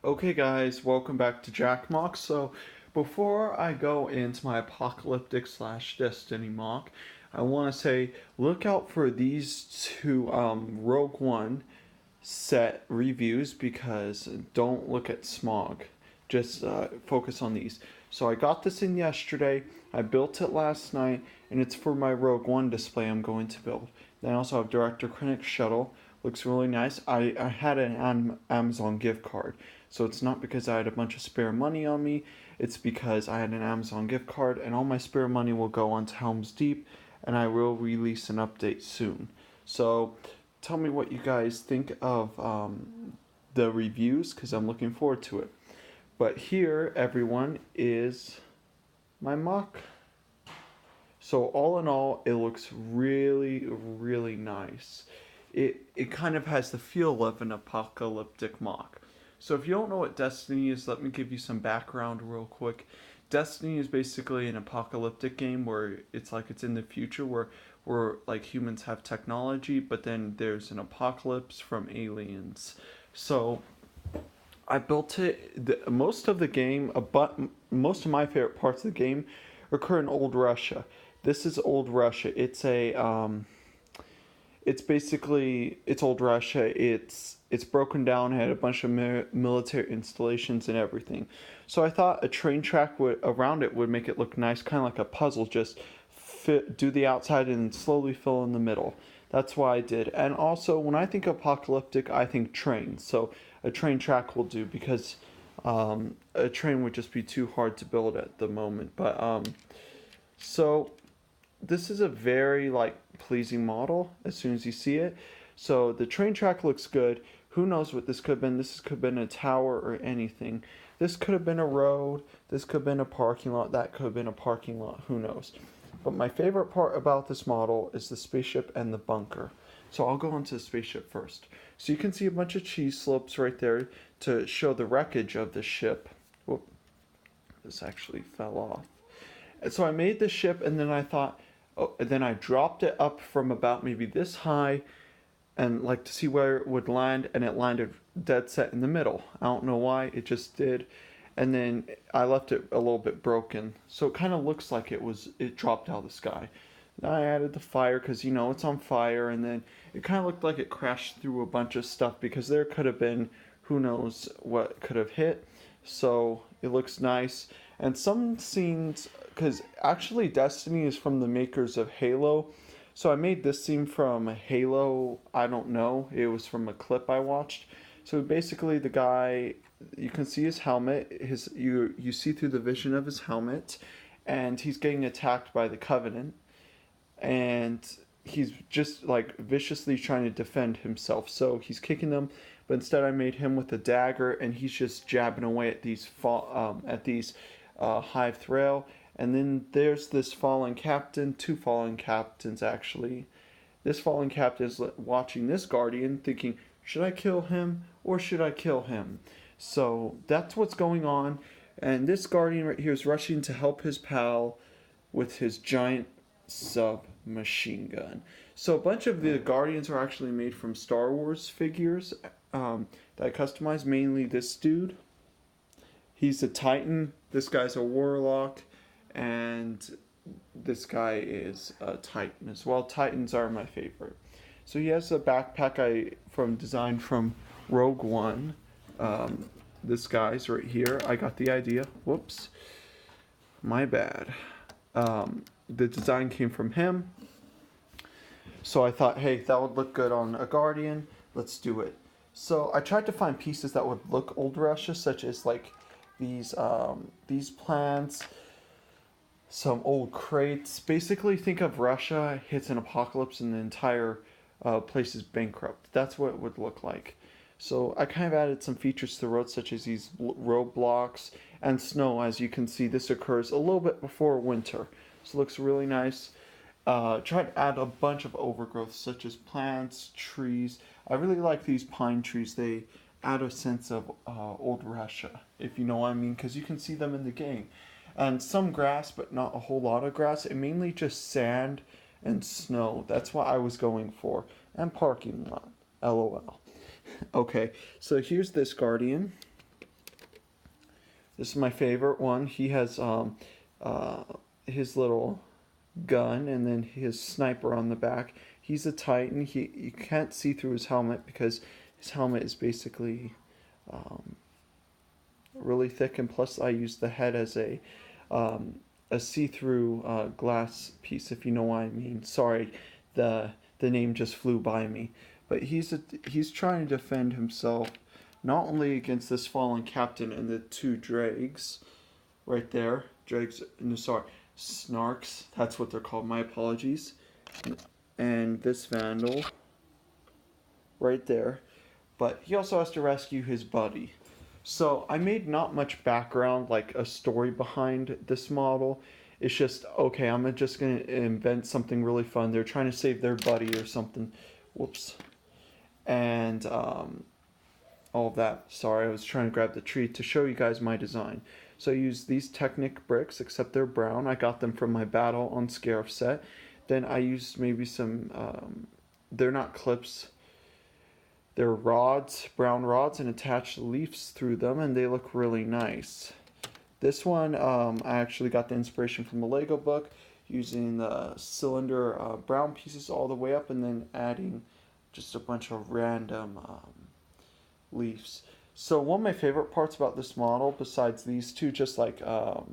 Okay, guys, welcome back to Jack Mock. So, before I go into my Apocalyptic slash Destiny mock, I want to say look out for these two Rogue One set reviews because don't look at Smog. Just focus on these. So, I got this in yesterday, I built it last night, and it's for my Rogue One display I'm going to build. Then I also have Director Krennic's shuttle. Looks really nice. I had an Amazon gift card. So it's not because I had a bunch of spare money on me, it's because I had an Amazon gift card and all my spare money will go onto Helm's Deep and I will release an update soon. So tell me what you guys think of the reviews because I'm looking forward to it. But here, everyone, is my mock. So all in all, it looks really, really nice. It kind of has the feel of an apocalyptic mock. So if you don't know what Destiny is, let me give you some background real quick. Destiny is basically an apocalyptic game where it's in the future where like humans have technology, but then there's an apocalypse from aliens. So I built it. Most of the game, but most of my favorite parts of the game occur in old Russia. This is old Russia. It's old Russia. It's broken down. It had a bunch of military installations and everything. So I thought a train track around it would make it look nice, kind of like a puzzle. Just do the outside and slowly fill in the middle. That's why I did. And also, when I think apocalyptic, I think trains. So a train track will do because a train would just be too hard to build at the moment. So this is a very pleasing model as soon as you see it. So the train track looks good. Who knows what this could have been? This could have been a tower or anything. This could have been a road. This could have been a parking lot. That could have been a parking lot. Who knows? But my favorite part about this model is the spaceship and the bunker. So I'll go into the spaceship first. So you can see a bunch of cheese slopes right there to show the wreckage of the ship. Whoop, this actually fell off. And so I made the ship and then I thought, oh, and then I dropped it up from about maybe this high and like to see where it would land, and it landed dead set in the middle. I don't know why, it just did. And then I left it a little bit broken, so it kind of looks like it dropped out of the sky. Then I added the fire because it's on fire, and then it kind of looked like it crashed through a bunch of stuff because there could have been who knows what could have hit. So it looks nice, and some scenes because actually Destiny is from the makers of Halo. So I made this scene from Halo. I don't know. It was from a clip I watched. So basically, the guy, you can see his helmet. You see through the vision of his helmet, and he's getting attacked by the Covenant, and he's just like viciously trying to defend himself. So he's kicking them, but instead I made him with a dagger, and he's just jabbing away at these Hive Thrail. And then there's this fallen captain, two fallen captains actually. This fallen captain is watching this guardian, thinking, should I kill him or should I kill him? So that's what's going on. And this guardian right here is rushing to help his pal with his giant submachine gun. So a bunch of the guardians are actually made from Star Wars figures that I customized. Mainly this dude. He's a Titan. This guy's a Warlock. And this guy is a Titan as well. Titans are my favorite. So he has a backpack designed from Rogue One. This guy's right here. I got the idea. Whoops, my bad. The design came from him. So I thought, hey, that would look good on a Guardian. Let's do it. So I tried to find pieces that would look old Russia, such as like these plants, some old crates. Basically, think of Russia hits an apocalypse and the entire place is bankrupt. That's what it would look like. So I kind of added some features to the road, such as these roadblocks and snow. As you can see, this occurs a little bit before winter. So it looks really nice. Try to add a bunch of overgrowth, such as plants, trees. I really like these pine trees. They add a sense of old Russia, if you know what I mean, because you can see them in the game. And some grass, but not a whole lot of grass, and mainly just sand and snow. That's what I was going for. And parking lot. LOL. Okay, so here's this Guardian. This is my favorite one. He has uh, his little gun and then his sniper on the back. He's a Titan. You can't see through his helmet because his helmet is basically um, really thick, and plus I use the head as um, a see-through glass piece, if you know what I mean. Sorry, the the name just flew by me, but he's trying to defend himself not only against this fallen captain and the two dregs right there, dregs. No, sorry, snarks. That's what they're called. My apologies. And this vandal right there, but he also has to rescue his buddy. So I made not much background, like a story behind this model. It's just, okay, I'm just gonna invent something really fun. They're trying to save their buddy or something. Whoops. And all of that. Sorry, I was trying to grab the tree to show you guys my design. So I use these Technic bricks, except they're brown. I got them from my Battle on Scarif set. Then I used maybe some, they're not clips, they're rods, brown rods, and attached leaves through them, and they look really nice. This one, I actually got the inspiration from the Lego book, using the cylinder brown pieces all the way up, and then adding just a bunch of random leaves. So one of my favorite parts about this model, besides these two, just like, I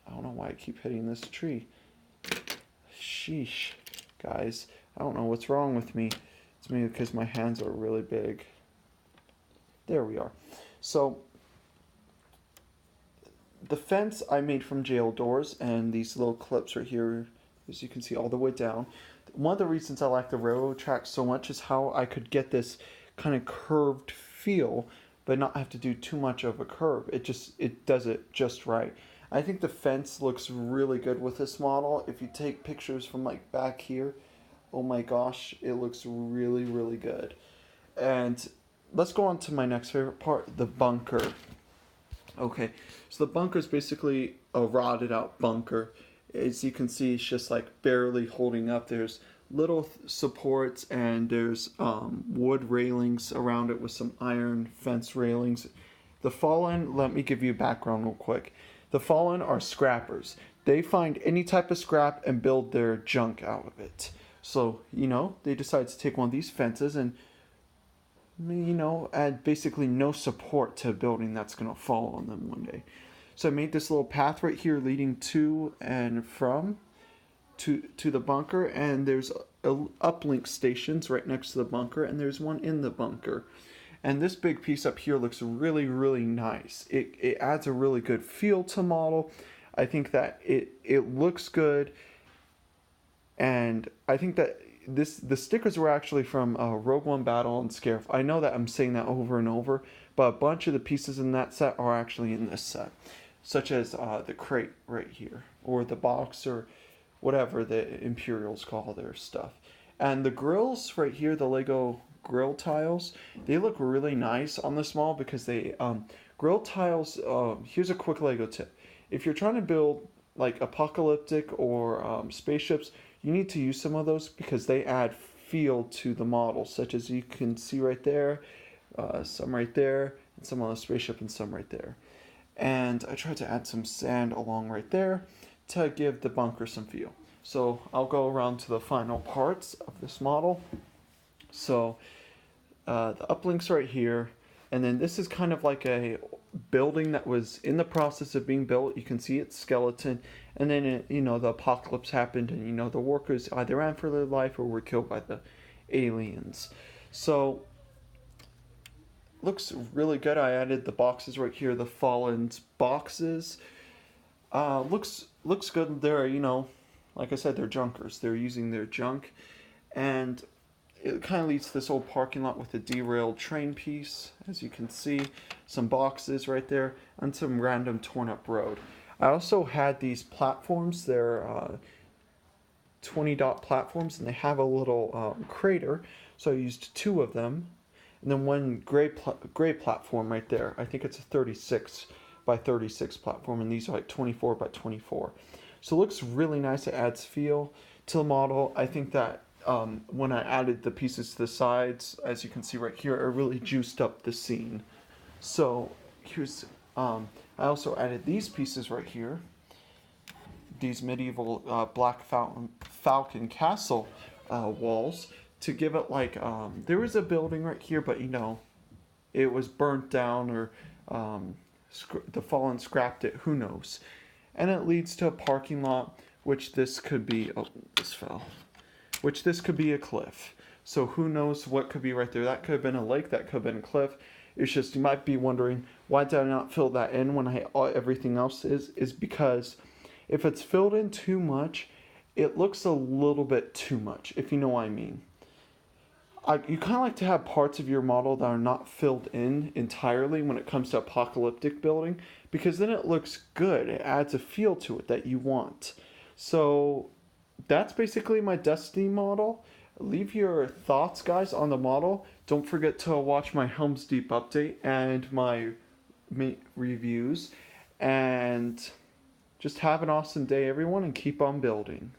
don't know why I keep hitting this tree. Sheesh, guys. I don't know what's wrong with me. It's maybe because my hands are really big. There we are. So, the fence I made from jail doors and these little clips right here, as you can see all the way down. One of the reasons I like the railroad tracks so much is how I could get this kind of curved feel, but not have to do too much of a curve. It does it just right. I think the fence looks really good with this model. If you take pictures from like back here, oh my gosh, it looks really, really good. And let's go on to my next favorite part, the bunker. Okay, so the bunker is basically a rotted out bunker. As you can see, it's just like barely holding up. There's little supports and there's wood railings around it with some iron fence railings. The Fallen, let me give you a background real quick. The Fallen are scrappers. They find any type of scrap and build their junk out of it. So, they decide to take one of these fences and, add basically no support to a building that's going to fall on them one day. So I made this little path right here leading to and from to the bunker, and there's uplink stations right next to the bunker, and there's one in the bunker. And this big piece up here looks really, really nice. It adds a really good feel to model. I think that it looks good. And I think that the stickers were actually from Rogue One Battle and Scarif. I know that I'm saying that over and over, but a bunch of the pieces in that set are actually in this set. Such as the crate right here, or the box, or whatever the Imperials call their stuff. And the grills right here, the Lego grill tiles, they look really nice on this model because they grill tiles. Here's a quick Lego tip: if you're trying to build like apocalyptic or spaceships, you need to use some of those because they add feel to the model, such as you can see right there, some right there, and some on the spaceship, and some right there. And I tried to add some sand along right there to give the bunker some feel. So I'll go around to the final parts of this model. So the uplinks right here, and then this is kind of like a building that was in the process of being built. You can see its skeleton, and then the apocalypse happened, and the workers either ran for their life or were killed by the aliens. So looks really good. I added the boxes right here, the Fallen's boxes. Looks good. They're like I said, they're junkers. They're using their junk, and it kind of leads to this old parking lot with a derailed train piece, as you can see, some boxes right there, and some random torn up road. I also had these platforms. They're 20 dot platforms, and they have a little crater, so I used two of them. And then one gray platform right there. I think it's a 36 by 36 platform, and these are like 24 by 24. So it looks really nice. It adds feel to the model. I think that when I added the pieces to the sides, as you can see right here, it really juiced up the scene. So here's I also added these pieces right here, these medieval black falcon castle walls to give it like there was a building right here, but it was burnt down or the fallen scrapped it. Who knows? And it leads to a parking lot, which this could be. Oh, this fell. Which this could be a cliff. So who knows what could be right there? That could have been a lake. That could have been a cliff. It's just you might be wondering why did I not fill that in when everything else is because if it's filled in too much, it looks a little bit too much. If you know what I mean. You kind of like to have parts of your model that are not filled in entirely when it comes to apocalyptic building because then it looks good. It adds a feel to it that you want. So that's basically my Destiny model. Leave your thoughts, guys, on the model. Don't forget to watch my Helm's Deep update and my reviews. And just have an awesome day, everyone, and keep on building.